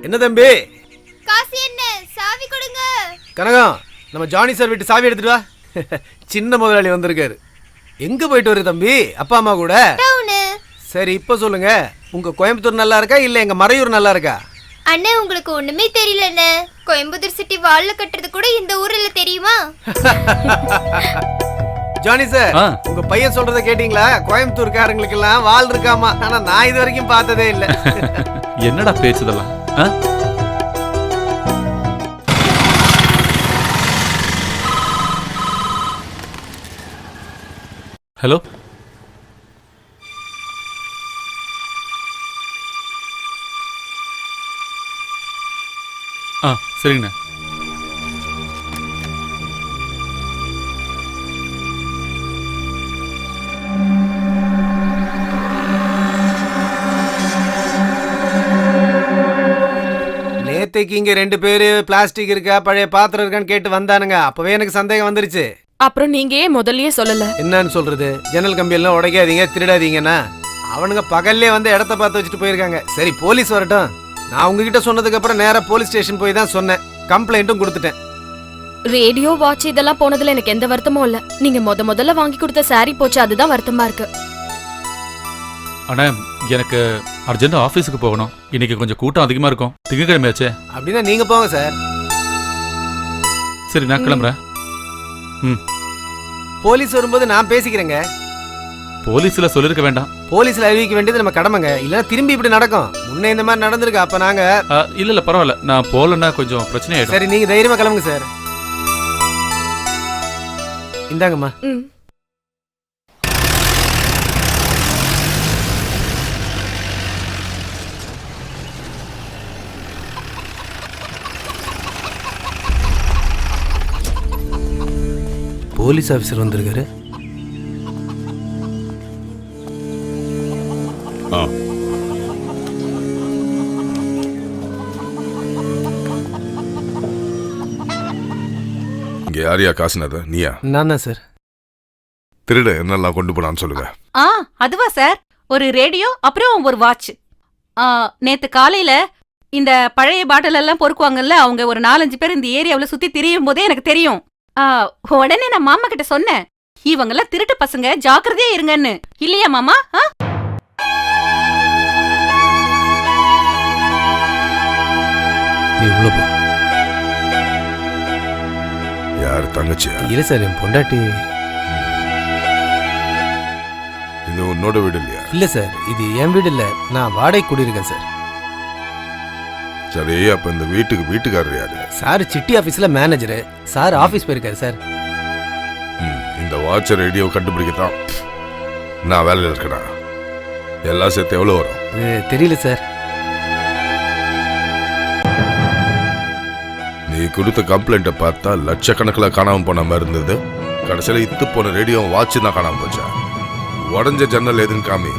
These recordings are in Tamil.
என்ன தம்பி? காசு என்ன? சாவி கொடுங்க. கனகம், நம்ம ஜானி சார் வீட்டு சாவி எடுத்துட்டு வா. சின்ன முதலாளி வந்திருக்காரு. எங்க போயிட்டு வரு தம்பி? அப்பா அம்மா கூட? டவுனு. சரி, இப்ப சொல்லுங்க, உங்க கோயம்புத்தூர் நல்லா இருக்கா இல்ல எங்க மறையூர் நல்லா இருக்கா? அண்ணே, உங்களுக்கு ஒண்ணுமே தெரியல அண்ணே. கோயம்புத்தூர் சிட்டி வால்ல கட்டுறது கூட இந்த ஊர்ல தெரியுமா? ஜானி சார், உங்க பையன் சொல்றத கேட்டீங்களா? கோயம்புத்தூர்காரங்களுக்கு எல்லாம் வால் இருக்காமா, ஆனா நான் இது வரைக்கும் பார்த்ததே இல்ல. என்னடா பேசுதெல்லாம்? ஹலோ, சரிங்கண்ணா. நேத்தைக்கு இங்க 2 பேரு பிளாஸ்டிக் இருக்கா பழைய பாத்திரம் இருக்கான்னு கேட்டு வந்தானுங்க. அப்பவே எனக்கு சந்தேகம் வந்துருச்சு. அப்புறம் நீங்க ஏன் முதல்லயே சொல்லல? என்னன்னு சொல்றது? ஜன்னல் கம்பி எல்லாம் உடைக்காதீங்க, திருடாதீங்கன்னா அவனுங்க பகல்லே வந்து இடத்த பார்த்து வச்சுட்டு போயிருக்காங்க. சரி, போலீஸ் வரட்டும். நான் உங்ககிட்ட சொன்னதுக்கு அப்புறம் நேரா போலீஸ் ஸ்டேஷன் போய் தான் சொன்னேன். கம்ப்ளைண்ட்டும் கொடுத்துட்டேன். ரேடியோ வாட்ச் இதெல்லாம் போனதுல எனக்கு எந்த வருத்தமும் இல்ல. நீங்க முதல்ல வாங்கி கொடுத்த சாரி போச்சு, அதுதான் வருத்தமா இருக்கு. அண்ணா, எனக்கு அர்ஜென்ட் ஆபீஸுக்கு போகணும். இன்னைக்கு கொஞ்சம் கூட்டம் அதிகமா இருக்கும். திங்கக்கிழமையாச்சே. அப்படின்னா நீங்க போங்க சார். சரி, நான் கிளம்புறேன். போலீஸ் வரும்போது நான் பேசிக்கிறேங்க. போலீஸ்ல சொல்லிருக்க வேண்டாம். போலீஸ்ல அறிவிக்க வேண்டியது நம்ம கடமைங்க. இல்லன்னா திரும்பி இப்படி நடக்கும். முன்னே இந்த மாதிரி நடந்திருக்கு. அப்ப நாங்க இல்ல பரவாயில்ல, நான் போலன்னா கொஞ்சம் பிரச்சனை ஆயிடும். சரி, நீங்க தைரியமா கிளம்புங்க சார். இந்தாங்கம்மா. போலீஸ் ஆபீசர் வந்திருக்காரு. இங்க யாரையா காசுனது? நீயா? நான் தான் சார். திருட என்னெல்லாம் கொண்டு போனான்னு சொல்லுங்க. அதுவா சார்? ஒரு ரேடியோ, அப்புறம் ஒரு வாட்ச். நேத்து காலையில இந்த பழைய பாட்டில் எல்லாம் பொறுக்குவாங்கல்ல, அவங்க ஒரு 4-5 பேர் இந்த ஏரியாவுல சுத்தி திரியும் போதே எனக்கு தெரியும். உடனே நான் மாமா கிட்ட சொன்னேன், இவங்கெல்லாம் திருட்டு பசங்க, ஜாக்கிரதையா இருங்கன்னு. இல்லையா மாமா? நீ உள்ள போ. யார் தங்கச்சியா? இல்ல சார், என் பொண்டாட்டி. இது உன்னோட வீடு இல்லையா? இல்ல சார், இது என் வீடு இல்ல. நான் வாடகை குடியிருக்கேன் சார். சரி, அப்ப இந்த வீட்டுக்காரர் யாரு? சார் சிட்டி ஆபீஸ்ல மேனேஜர். சார் ஆபீஸ் போயிருக்காரு சார். இந்த வாட்ச் ரேடியோ கண்டுபிடிக்கத்தான் நான் வேலையில் இருக்கேனா? எல்லாம் சேர்த்து எவ்வளவு வரும்? தெரியல சார். நீ கொடுத்த கம்ப்ளைண்ட்டை பார்த்தா லட்சக்கணக்கில் காணாம போன மாதிரி இருந்தது. கடைசியில் இத்து போன ரேடியோ வாட்ச் தான் காணாம போச்சா? உடஞ்ச ஜன்னல் எதுன்னு காமி.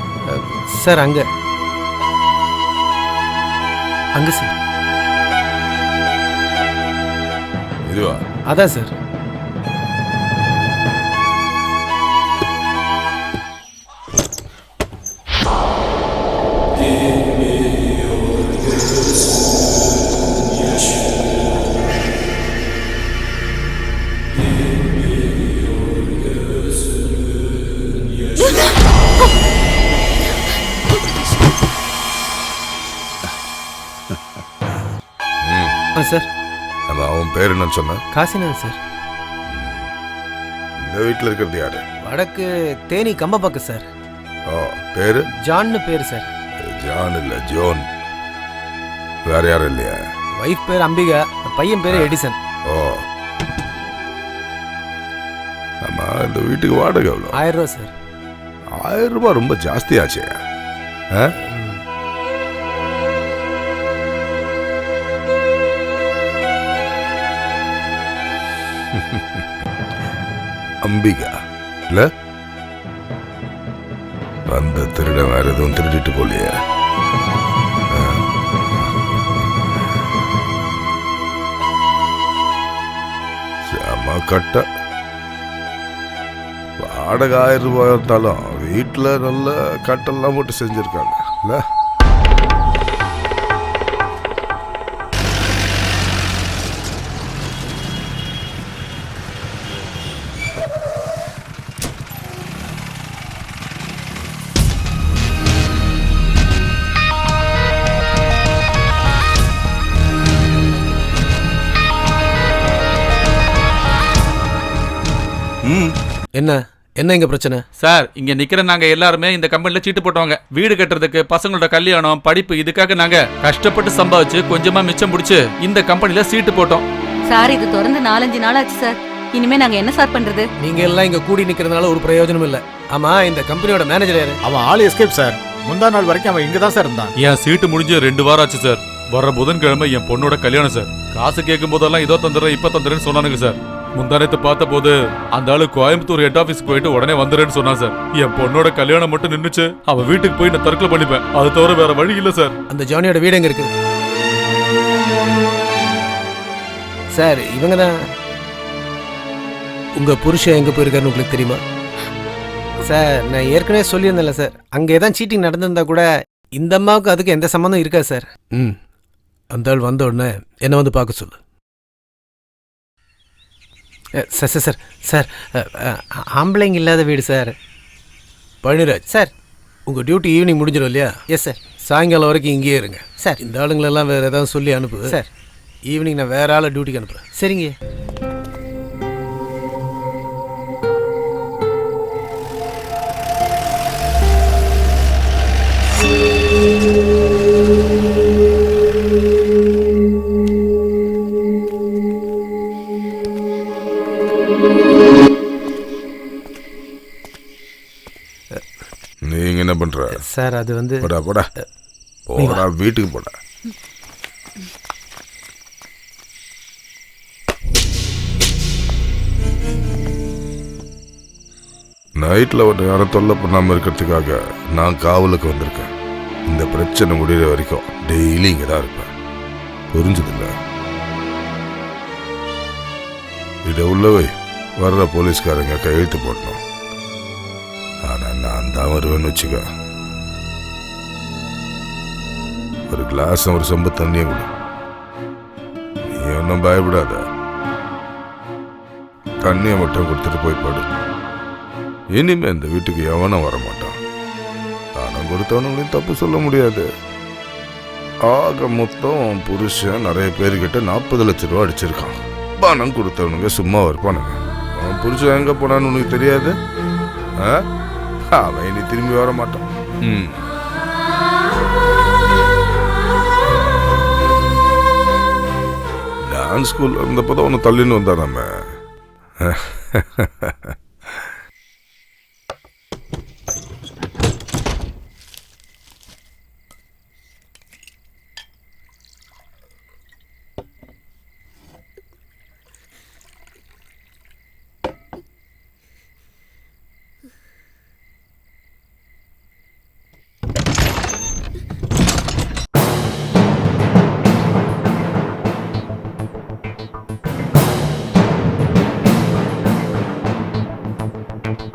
சார் அங்க சார். இதுவா? அதான் சார். சார், அவன் பேர் என்னன்னு சொன்ன? காசிநாதன் சார். இந்த வீட்டில் இருக்கிறது யாரு? வடக்கு தேனி கம்பப்பக்கம் சார். பேரு? ஜான்னு பேரு சார். ஜான் இல்ல, ஜோன். வேற யாரும் இல்லையா? வைஃப் பேர் அம்பிகா, பையன் பேரு எடிசன். ஆமா, இந்த வீட்டுக்கு வாடகை எவ்வளோ? 1000 ரூபா சார். 1000 ரூபாய் ரொம்ப ஜாஸ்தி ஆச்சே. அம்பிகா இல்ல? அந்த திருட வேற எதுவும் திருடிட்டு போலியா? செம கட்ட. வாடகை 1000 ரூபாய் இருந்தாலும் வீட்டுல நல்ல கட்டெல்லாம் போட்டு செஞ்சிருக்காங்க இல்ல? என்ன என்ன இங்க பிரச்சனை? சார் இங்க நிக்கிற நாங்க எல்லாருமே இந்த கம்பெனில சீட்டு போட்டவங்க. வீடு கட்டுறதுக்கு, பசங்களோட கல்யாணம், படிப்பு இதுக்காக நாங்க கஷ்டப்பட்டு சம்பாதிச்சு கொஞ்சமா மிச்சம் பிடிச்சு இந்த கம்பெனில சீட்டு போட்டோம். சார் இது தொடர்ந்து 4-5 நாள் ஆச்சு சார். இனிமே நாங்க என்ன சார் பண்றது? நீங்க எல்லாம் இங்க கூடி நிக்கிறதுனால ஒரு பிரயோஜனம் இல்ல. ஆமா, இந்த கம்பெனியோட மேனேஜர் யாரு? அவன் ஆள் எஸ்கேப் சார். முந்தா நாள் வரைக்கும் அவன் இங்க தான் சார் இருந்தான். என் சீட்டு முடிஞ்சு 2 வாரம் ஆச்சு சார். வர புதன்கிழமை என் பொண்ணோட கல்யாணம் சார். காசு கேட்கும் போதெல்லாம் இதோ தந்துடுறேன், இப்ப தந்துடுறேன்னு சொன்னானுங்க சார். முந்தானத்தை பார்த்த போது அந்த ஆளு கோயம்புத்தூர் ஹெட் ஆபீஸ்க்கு போயிட்டு உடனே வந்துடுறேன்னு சொன்னான் சார். என் பொண்ணோட கல்யாணம் மட்டும் நின்னுச்சு. அவ வீட்டுக்கு போய் நான் தற்கொலை பண்ணிப்பேன். அது தவிர வேற வழி இல்ல சார். அந்த ஜானியோட வீடு எங்க இருக்கு சார்? இவங்க தான். உங்க புருஷன் எங்க போயிருக்காருன்னு உங்களுக்கு தெரியுமா சார்? நான் ஏற்கனவே சொல்லியிருந்தேன்ல சார், அங்கே ஏதாவது சீட்டிங் நடந்திருந்தா கூட இந்த அம்மாவுக்கு அதுக்கு எந்த சம்மந்தம் இருக்கா சார்? அந்த ஆள் வந்த உடனே என்ன வந்து பார்க்க சொல்லு. சார் சார் சார் சார் ஆம்பளைங்க இல்லாத வீடு சார். பழனிராஜ் சார், உங்கள் டியூட்டி ஈவினிங் முடிஞ்சிடும் இல்லையா? Yes sir. சாயங்காலம் வரைக்கும் இங்கேயே இருங்க சார். இந்த ஆளுங்களெல்லாம் வேறு ஏதாவது சொல்லி அனுப்பு சார். ஈவினிங் நான் வேறு ஆளை டியூட்டிக்கு அனுப்புகிறேன். சரிங்க. நீங்க என்ன பண்ற சார்? அது வந்து போடா போடா போடா, வீட்டுக்கு போடா. நைட்ல ஒரு யாரும் தொல்லை பண்ணாம இருக்கிறதுக்காக நான் காவலுக்கு வந்திருக்கேன். இந்த பிரச்சனை முடிகிற வரைக்கும் டெய்லி இங்க தான் இருப்பேன். புரிஞ்சதில்ல? இதை உள்ளவை வர்ற போலீஸ்காரங்க கையெழுத்து போடணும். ஆனா நான் தான் வருவேன்னு வச்சுக்க. ஒரு கிளாஸ் ஒரு சொம்பு தண்ணியை கொடு. நீ ஒன்றும் பயப்படாத. தண்ணியை மட்டும் கொடுத்துட்டு போய் படு. இனிமே இந்த வீட்டுக்கு எவனும் வரமாட்டான். பணம் கொடுத்தவனுங்களையும் தப்பு சொல்ல முடியாது. ஆக மொத்தம் புருஷன் நிறைய பேர்கிட்ட 40 லட்சம் ரூபா அடிச்சிருக்கான். பணம் கொடுத்தவனுங்க சும்மா இருப்பானுங்க. அவன் புருஷன் எங்க போனான்னு உனக்கு தெரியாது. அவன் இனி திரும்பி வர மாட்டான். டான்ஸ் ஸ்கூல்ல இருந்தப்பதான் ஒன்று தள்ளின்னு வந்தான் நம்ம.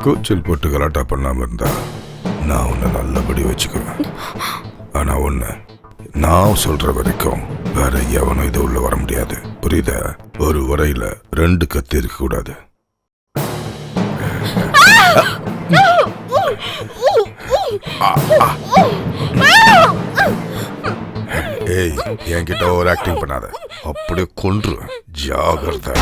கூச்சல் போட்டு கலாட்டா பண்ணாம இருந்தா நான் உன்னை நல்லபடி வச்சுக்குவேன். ஆனா ஒண்ணு, நான் சொல்ற வரைக்கும் வேற எவனும் இது உள்ள வர முடியாது. புரியுதா? ஒரு உரையில 2 கத்தி இருக்க கூடாது. ஏய், என்கிட்ட ஓவர் ஆக்டிங் பண்ணாத. அப்படியே கொன்று. ஜாகிரதை.